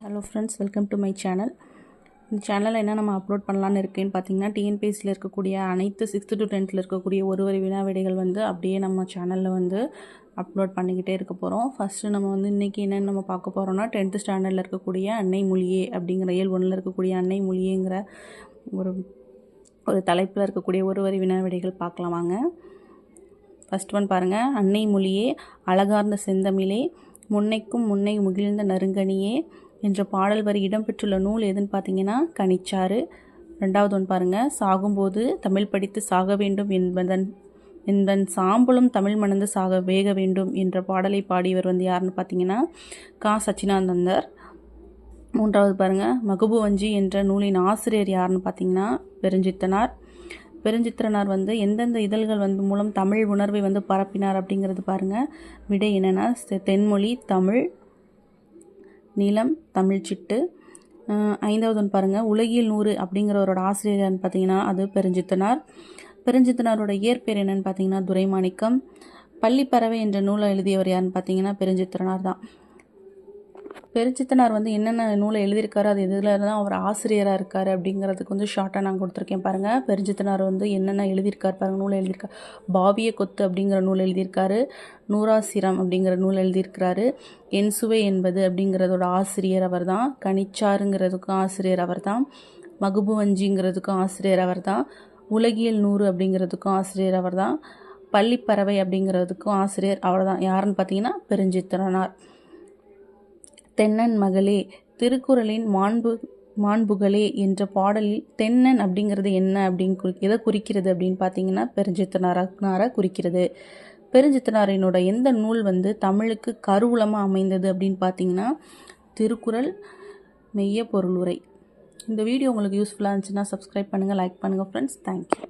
Hello friends, welcome to my channel. இந்த சேனலில் என்ன நம்ம அப்லோட் பண்ணலான்னு இருக்கேன்னு பார்த்தீங்கன்னா, டிஎன்பிஎஸ்சியில் இருக்கக்கூடிய அனைத்து 6th to 10th இருக்கக்கூடிய ஒரு வினா விடைகள் அப்படியே நம்ம சேனலில் அப்லோட் பண்ணிக்கிட்டே இருக்க போகிறோம். ஃபஸ்ட்டு நம்ம இன்றைக்கி என்னென்னு நம்ம பார்க்க போகிறோம்னா, 10th ஸ்டாண்டர்டில் இருக்கக்கூடிய அன்னை மொழியே அப்படிங்கிற இயல் 1ல் இருக்கக்கூடிய அன்னை மொழியேங்கிற ஒரு தலைப்பில் இருக்கக்கூடிய ஒரு வினா விடைகள் பார்க்கலாம் வாங்க. ஃபஸ்ட் ஒன் பாருங்கள். அன்னை மொழியே, அழகார்ந்த செந்தமிழே, முன்னைக்கும் முன்னை முகிழ்ந்த நறுங்கனியே என்ற பாடல் வரி இடம்பெற்றுள்ள நூல் எதுன்னு பார்த்தீங்கன்னா கனிச்சாறு. ரெண்டாவது ஒன்று பாருங்கள். சாகும்போது தமிழ் படித்து சாக வேண்டும் என்பதன் சாம்பலும் தமிழ் மணந்து சாக வேக வேண்டும் என்ற பாடலை பாடியவர் யாருன்னு பார்த்தீங்கன்னா கா. சச்சிதானந்தர். மூன்றாவது பாருங்கள். மகுபுவஞ்சி என்ற நூலின் ஆசிரியர் யாருன்னு பார்த்தீங்கன்னா பெருஞ்சித்தனார். பெருஞ்சித்திரனார் எந்தெந்த இதழ்கள் மூலம் தமிழ் உணர்வை பரப்பினார் அப்படிங்கிறது பாருங்கள். விடை என்னென்னா தென்மொழி, தமிழ், நீலம், தமிழ்ச்சிட்டு. ஐந்தாவது ஒன்று பாருங்கள். உலகியல் 100 அப்படிங்கிறவரோட ஆசிரியர்னு பார்த்தீங்கன்னா அது பெருஞ்சித்தனார். பெருஞ்சித்தனாரோட இயற்பெயர் என்னென்னு பார்த்தீங்கன்னா துரைமாணிக்கம். பள்ளிப்பறவை என்ற நூலை எழுதியவர் யாருன்னு பார்த்தீங்கன்னா பெருஞ்சித்திரனார் தான். பெருஞ்சித்தனார் என்னென்ன நூலை எழுதியிருக்காரு, அது எதில் தான் அவர் ஆசிரியராக இருக்கார் அப்படிங்கிறதுக்கு ஷார்ட்டாக நான் கொடுத்துருக்கேன் பாருங்கள். பெருஞ்சித்தனார் என்னென்ன எழுதியிருக்கார் பாருங்கள். நூலை எழுதியிருக்கார். பாவிய கொத்து அப்படிங்கிற நூல் எழுதியிருக்காரு. நூறாசிரம் அப்படிங்கிற நூல் எழுதியிருக்கிறாரு. என் சுவை என்பது அப்படிங்கிறதோட ஆசிரியர் அவர் தான். கனிச்சாருங்கிறதுக்கும் ஆசிரியர் அவர் தான். மகுபுவஞ்சிங்கிறதுக்கும் ஆசிரியர் அவர் தான். உலகியல் 100 அப்படிங்கிறதுக்கும் ஆசிரியர் அவர் தான். பள்ளிப்பறவை அப்படிங்கிறதுக்கும் ஆசிரியர் அவர் தான். யாருன்னு பார்த்தீங்கன்னா பெருஞ்சித்திரனார். தென்னன் மகளே, திருக்குறளின் மாண்புகளே என்ற பாடலில் தென்னன் அப்படிங்கிறது என்ன எதை குறிக்கிறது அப்படின்னு பார்த்தீங்கன்னா பெருஞ்சித்திரனாரை குறிக்கிறது. பெருஞ்சித்திரனாரினோட எந்த நூல் தமிழுக்கு கருவூலமாக அமைந்தது அப்படின்னு பார்த்தீங்கன்னா திருக்குறள் மெய்ய பொருளுரை. இந்த வீடியோ உங்களுக்கு யூஸ்ஃபுல்லாக இருந்துச்சுன்னா சப்ஸ்கிரைப் பண்ணுங்கள், லைக் பண்ணுங்கள் ஃப்ரெண்ட்ஸ். தேங்க்யூ.